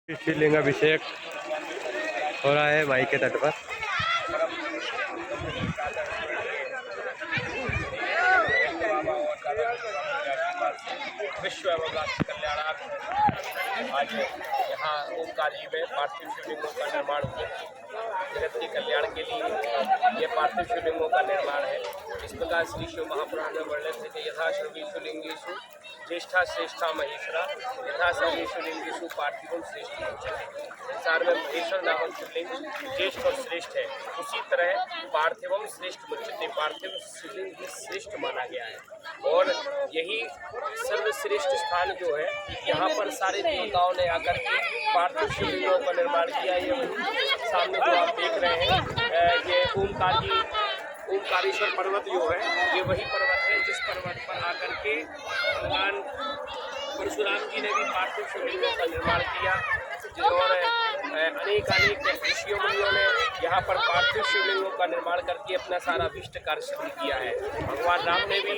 शिवलिंग अभिषेक हो रहा है माई के तट पर। विश्व एवं राष्ट्र कल्याणार्थ आज यहाँ ओमकार जी में पार्थिव शिवलिंगों का निर्माण हुआ। जगत के कल्याण के लिए ये पार्थिव शिवलिंगों का निर्माण है। इस प्रकार श्री शिव महापुराण में वर्णित है कि यथा सर्वेषु लिंगेषु ज्येष्ठा श्रेष्ठा महेश्वरा यथा सर्वेषु लिंगेषु पार्थिवम श्रेष्ठ उच्यते। संसार में महेश्वर नामक शिवलिंग ज्येष्ठ और श्रेष्ठ है, उसी तरह पार्थिवम श्रेष्ठ उच्यते, पार्थिव शिवलिंग भी श्रेष्ठ माना गया है। और यही सर्वश्रेष्ठ स्थान जो है, यहाँ पर सारे देवताओं ने आकर के पार्थिव शिवलिंगों का निर्माण किया। ये वही सामने जो आप देख रहे हैं, ये ओमकार जी ओमकारेश्वर पर्वत जो है, ये वही पर्वत है जिस पर्वत पर आकर के भगवान परशुराम जी ने भी पार्थिव शिवलिंगों का निर्माण किया। और अनेक ऋषियों मुनियों ने यहाँ पर पार्थिव शिवलिंगों का निर्माण करके अपना सारा अभिष्ट कार्य सिद्ध किया है। भगवान राम ने भी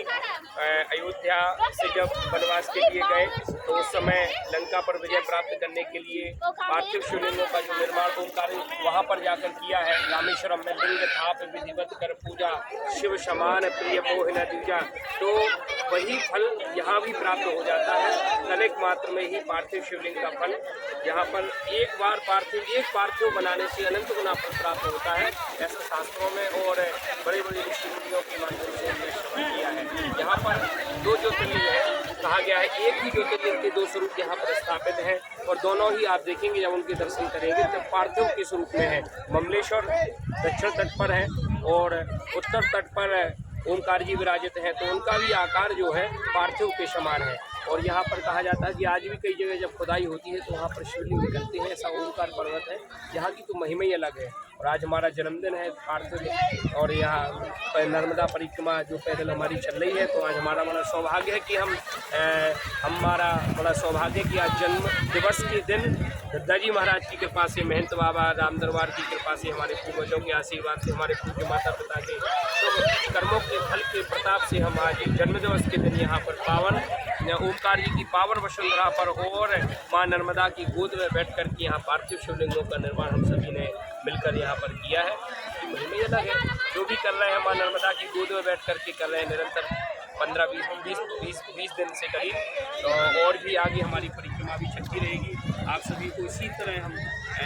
अयोध्या से जब वनवास के लिए गए तो उस समय लंका पर विजय प्राप्त करने के लिए पार्थिव शिवलिंगों का जो निर्माण ओमकार वहाँ पर जाकर किया है। रामेश्वरम में लिंग थाप विधिवत कर पूजा शिव समान प्रिय मोहिना दूजा, तो वही फल यहाँ भी प्राप्त हो जाता है। तनिक मात्र में ही पार्थिव शिवलिंग का फल यहाँ पर एक पार्थिव बनाने से अनंत गुना फल प्राप्त होता है, ऐसा शास्त्रों में और बड़े बड़े ऋषि मुनियों के माध्यम से हमने श्रवण किया है। यहाँ पर दो ज्योतिर्लिंग है, कहा गया है एक ही ज्योतिर्लिंग के दो स्वरूप यहाँ पर स्थापित हैं और दोनों ही आप देखेंगे जब उनके दर्शन करेंगे तो पार्थिव के स्वरूप में है। ममलेश्वर दक्षिण तट पर है और उत्तर तट पर ओमकार जी विराजित हैं, तो उनका भी आकार जो है पार्थिव के समान है। और यहाँ पर कहा जाता है कि आज भी कई जगह जब खुदाई होती है तो वहाँ पर शिवलिंग निकलते हैं। ऐसा ओमकार पर्वत है, यहाँ की तो महिमा ही अलग है। और आज हमारा जन्मदिन है पार्थिव, और यहाँ नर्मदा परिक्रमा जो पैदल हमारी चल रही है, तो आज हमारा बड़ा सौभाग्य है कि हमारा बड़ा सौभाग्य कि आज जन्म दिवस के दिन दद्दाजी महाराज की कृपा से, महंत बाबा राम दरबार की कृपा से, हमारे पूर्वजों के आशीर्वाद से, हमारे पूज्य माता पिता के शुभ कर्मों के फल के प्रताप से हम आज जन्मदिवस के दिन यहाँ पर पावन ओमकार जी की पावन वसुंधरा पर और माँ नर्मदा की गोद में बैठ कर के यहाँ पार्थिव शिवलिंगों का निर्माण हम सभी ने मिलकर यहाँ पर किया है। महिमा अलग है, जो भी कर रहे हैं माँ नर्मदा की गोद में बैठ कर के कर रहे हैं निरंतर 15-20 दिन से करीब। तो और भी आगे हमारी परिक्रमा भी चलती रहेगी। आप सभी को इसी तरह हम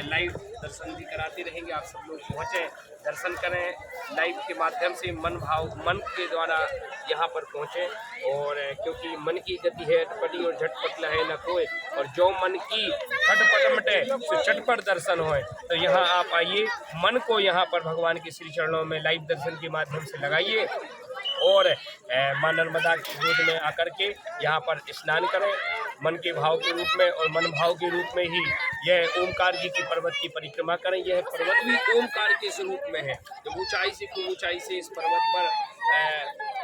लाइव दर्शन भी कराते रहेंगे। आप सब लोग पहुँचें, दर्शन करें लाइव के माध्यम से, मन के द्वारा यहाँ पर पहुँचें। और क्योंकि मन की गति है अटपटी और झटपट लहे न कोई, और जो मन की खटपट मटे तो चटपट दर्शन होए। तो यहाँ आप आइए, मन को यहाँ पर भगवान के श्री चरणों में लाइव दर्शन के माध्यम से लगाइए और माँ नर्मदा की गोद में आकर के यहाँ पर स्नान करें मन के भाव के रूप में, और मन भाव के रूप में ही यह ओमकार जी की पर्वत की परिक्रमा करें। यह पर्वत भी ओमकार के स्वरूप में है। जब ऊंचाई से खूब ऊंचाई से इस पर्वत पर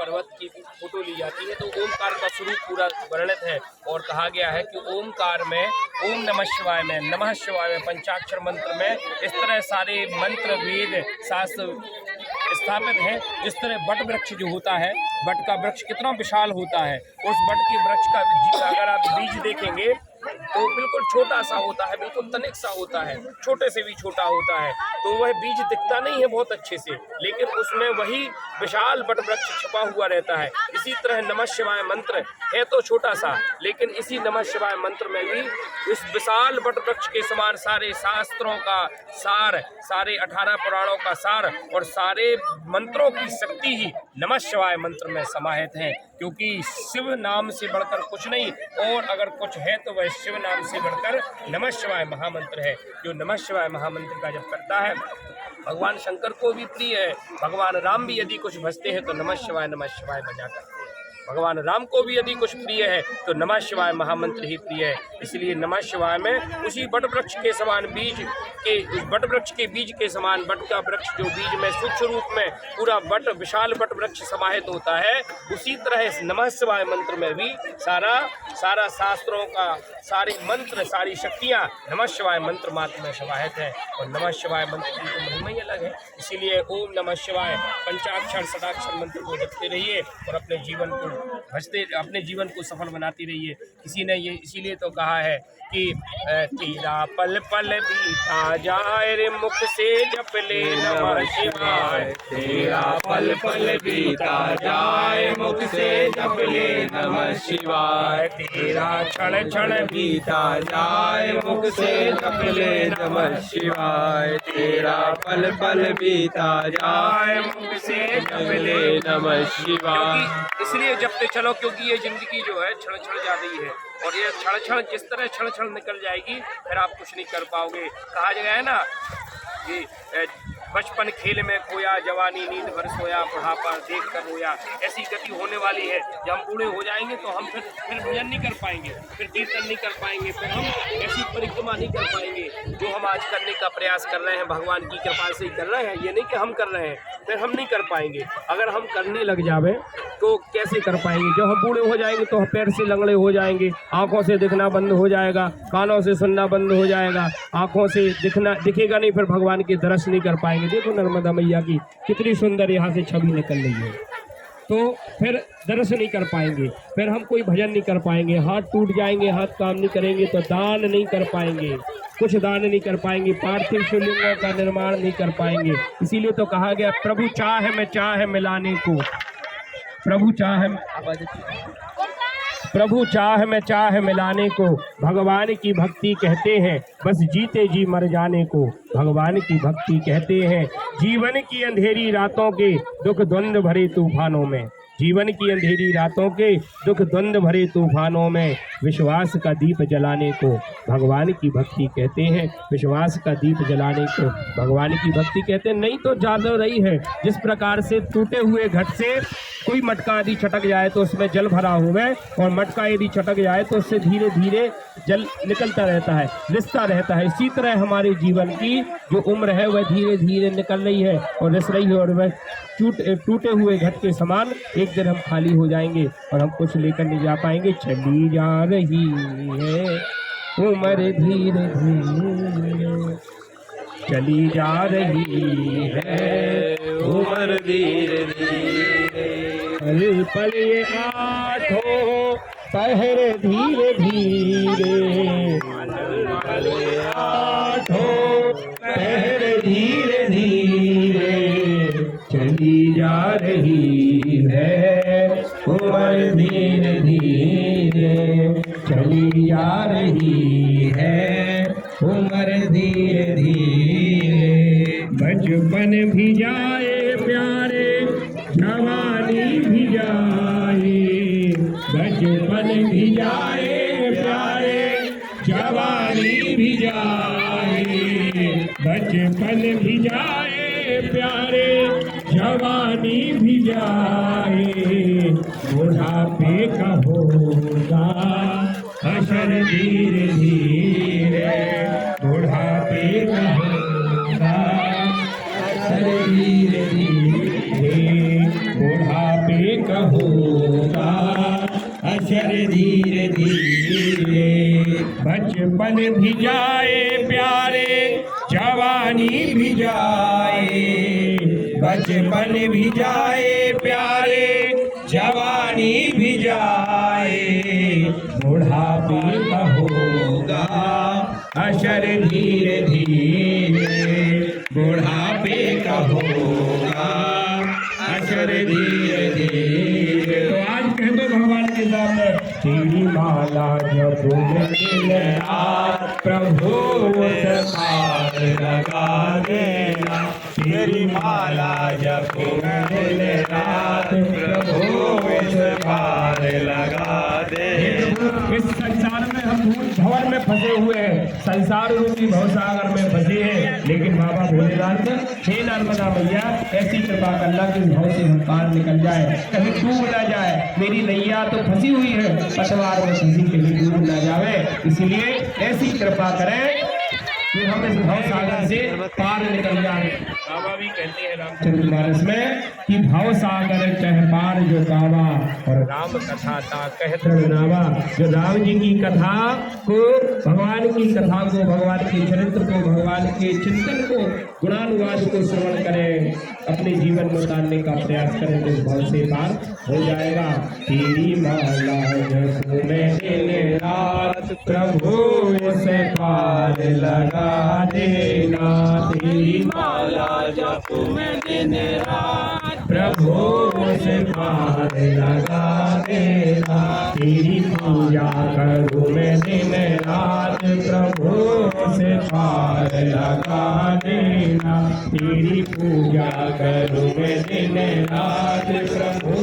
पर्वत की फोटो ली जाती है तो ओमकार का स्वरूप पूरा वर्णित है। और कहा गया है कि ओमकार में, ओम नमः शिवाय में, नमः शिवाय में, पंचाक्षर मंत्र में इस तरह सारे मंत्र वेद शास्त्र स्थापित है। जिस तरह बट वृक्ष जो होता है, बट का वृक्ष कितना विशाल होता है, उस बट के वृक्ष का अगर आप बीज देखेंगे तो बिल्कुल छोटा सा होता है, बिल्कुल तनिक सा होता है, छोटे से भी छोटा होता है। तो वह बीज दिखता नहीं है बहुत अच्छे से, लेकिन उसमें वही विशाल बट वृक्ष छुपा हुआ रहता है। इसी तरह नमः शिवाय मंत्र है तो छोटा सा, लेकिन इसी नमः शिवाय मंत्र में भी इस विशाल बट वृक्ष के समान सारे शास्त्रों का सार, सारे 18 पुराणों का सार और सारे मंत्रों की शक्ति ही नमः शिवाय मंत्र में समाहित है। क्योंकि शिव नाम से बढ़कर कुछ नहीं, और अगर कुछ है तो वह शिव नाम से बढ़कर नमः शिवाय महामंत्र है। जो नमः शिवाय महामंत्र का जप करता है भगवान शंकर को भी प्रिय है। भगवान राम भी यदि कुछ भजते हैं तो नमः शिवाय बजा करते हैं। भगवान राम को भी यदि कुछ प्रिय है तो नमः शिवाय महामंत्र ही प्रिय है। इसलिए नमः शिवाय में उसी बट वृक्ष के समान बीज के, उस बट वृक्ष के बीज के समान, बट का वृक्ष जो बीज में सूक्ष्म रूप में पूरा बट विशाल बट वृक्ष समाहित होता है, उसी तरह इस नमः शिवाय मंत्र में भी सारा शास्त्रों का सारे मंत्र, सारी शक्तियाँ नमः शिवाय मंत्र मात्र में समाहित है। और नमः शिवाय मंत्र की तो महिमा ही अलग है। इसीलिए ओम नमः शिवाय पंचाक्षर षडाक्षर मंत्र को जपते रहिए और अपने जीवन को अपने जीवन को सफल बनाते रहिए। किसी ने ये इसीलिए तो कहा है कि तेरा पल पल बीता जाए रे मुख से जप ले नमः शिवाय। तेरा पल पल बीता जाए मुख से जप ले नमः शिवाय। तेरा क्षण क्षण बीता जाए मुख से जप ले नमः शिवाय। तेरा पल पल बीता जाए मुख से जप ले नमः शिवाय। इसलिए जपते चलो, क्योंकि ये जिंदगी जो है क्षण क्षण जा रही है और ये क्षण क्षण जिस तरह क्षण क्षण निकल जाएगी फिर आप कुछ नहीं कर पाओगे। कहा गया है ना कि बचपन खेल में खोया, जवानी नींद भर सोया, बुढ़ापा देख कर रोया। ऐसी गति होने वाली है। जब हम बूढ़े हो जाएंगे तो हम फिर भजन नहीं कर पाएंगे, फिर कीर्तन नहीं कर पाएंगे, फिर हम ऐसी परिक्रमा नहीं कर पाएंगे जो हम आज करने का प्रयास कर रहे हैं। भगवान की कृपा से ही कर रहे हैं, ये नहीं कि हम कर रहे हैं, फिर हम नहीं कर पाएंगे। अगर हम करने लग जावे तो कैसे कर पाएंगे? जब हम बूढ़े हो जाएंगे तो हम पैर से लंगड़े हो जाएंगे, आँखों से दिखना बंद हो जाएगा, कानों से सुनना बंद हो जाएगा, आँखों से दिखेगा नहीं, फिर भगवान के दर्शन नहीं कर पाएंगे। देखो नर्मदा मैया की कितनी सुंदर यहाँ से छवि निकल रही है। तो फिर दर्शन नहीं कर पाएंगे, फिर हम कोई भजन नहीं कर पाएंगे, हाथ टूट जाएंगे, हाथ काम नहीं करेंगे तो दान नहीं कर पाएंगे, कुछ दान नहीं कर पाएंगे, पार्थिव शिवलिंगों का निर्माण नहीं कर पाएंगे। इसीलिए तो कहा गया प्रभु चाहे में चाहे मिलाने को, प्रभु चाह में चाह मिलाने को, भगवान की भक्ति कहते हैं बस जीते जी मर जाने को। भगवान की भक्ति कहते हैं जीवन की अंधेरी रातों के दुख द्वंद्व भरे तूफानों में, जीवन की अंधेरी रातों के दुख द्वंद्व भरे तूफानों में विश्वास का दीप जलाने को भगवान की भक्ति कहते हैं। विश्वास का दीप जलाने को भगवान की भक्ति कहते हैं। नहीं तो ज्यादा रही है जिस प्रकार से टूटे हुए घट से कोई मटका यदि छटक जाए तो उसमें जल भरा हुआ है, और मटका यदि छटक जाए तो उससे धीरे धीरे जल निकलता रहता है, रिसता रहता है। इसी तरह हमारे जीवन की जो उम्र है वह धीरे धीरे निकल रही है और रिस रही है, और वह टूटे हुए घट के समान एक दिन हम खाली हो जाएंगे और हम कुछ लेकर नहीं जा पाएंगे। चली जा रही है उम्र धीरे धीरे, चली जा रही है उम्र धीरे धीरे, पल पल ये आठों पहर धीरे धीरे, आठों पहर धीरे धीरे, चली जा रही है उम्र धीरे धीरे, चली जा रही है उम्र धीरे धीरे। बचपन भी जाए प्यारे, जवानी भी जाए, बचपन भी जाए प्यारे, जवानी भी जाए, बचपन भी जाए प्यारे, जवानी भी जाए, बुढ़ापे का होगा हशर धीरे धीरे, बुढ़ापे का होगा हशर धीरे धीरे, बुढ़ापे का होगा हशर धीरे धीरे। बचपन भी जाए प्यारे, जवानी भी जाए, बचपन भी जाए प्यारे, जवानी भी जाए, बुढ़ापे का होगा हशर धीरे धीरे, बुढ़ापे का होगा हशर धीरे धीरे। तो आज कह दो भगवान के सामने, तेरी माला जब मिलेगा प्रभु उस पार लगा देना, तेरी माला जब मिलेगा प्रभु उस पार लगा देना। इस संसार में हम भंवर में फंसे हुए हैं, संसार रूपी भवसागर में फंसे हैं, लेकिन बाबा भोलेनाथ हे नर्मदा मैया ऐसी कृपा करना कि भव से हम पार निकल जाए, कहीं डूब ना जाए। मेरी नैया तो फंसी हुई है, पतवार में फंसी कहीं डूब ना जावे, इसलिए ऐसी कृपा करें कि हम इस भव सागर से पार निकल जाए। बाबा भी कहते हैं रामचरितमानस में कि भव सागर कह पार जो कावा और राम कथा ता कहत नावा। जो राम जी की कथा को, भगवान की कथा को, भगवान के चरित्र को, भगवान के चिंतन को, गुणानुवाद को श्रवण करें, अपने जीवन में उतारने का प्रयास करें तो भव से पार हो जाएगा। तेरी माला जपो में दिन रात प्रभु से पार लगा देना। तेरी माला जपो में दिन रात प्रभु से पार लगा देना। तेरी पूजा करूँ मैं दिन रात प्रभु से पार लगा देना। तेरी पूजा करूँ मैं दिन रात प्रभु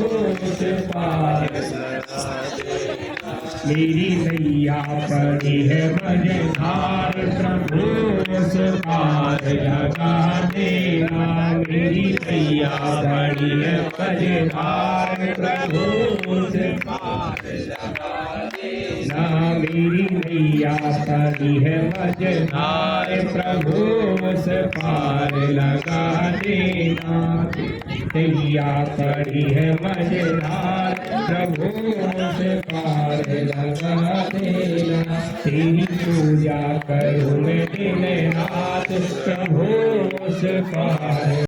से पार लगा देना। मेरी नैया पड़ी है मझधार प्रभु से पार लगा देना। मेरी नैया पड़ी है मझधार प्रभु से पार लगा देना। मेरी नैया पड़ी है मझधार प्रभु से पार लगा देना। नैया पड़ी है मझधार प्रभु से पार लगा देना। तेरी पूजा करूँ मैं दिन रात प्रभु से पार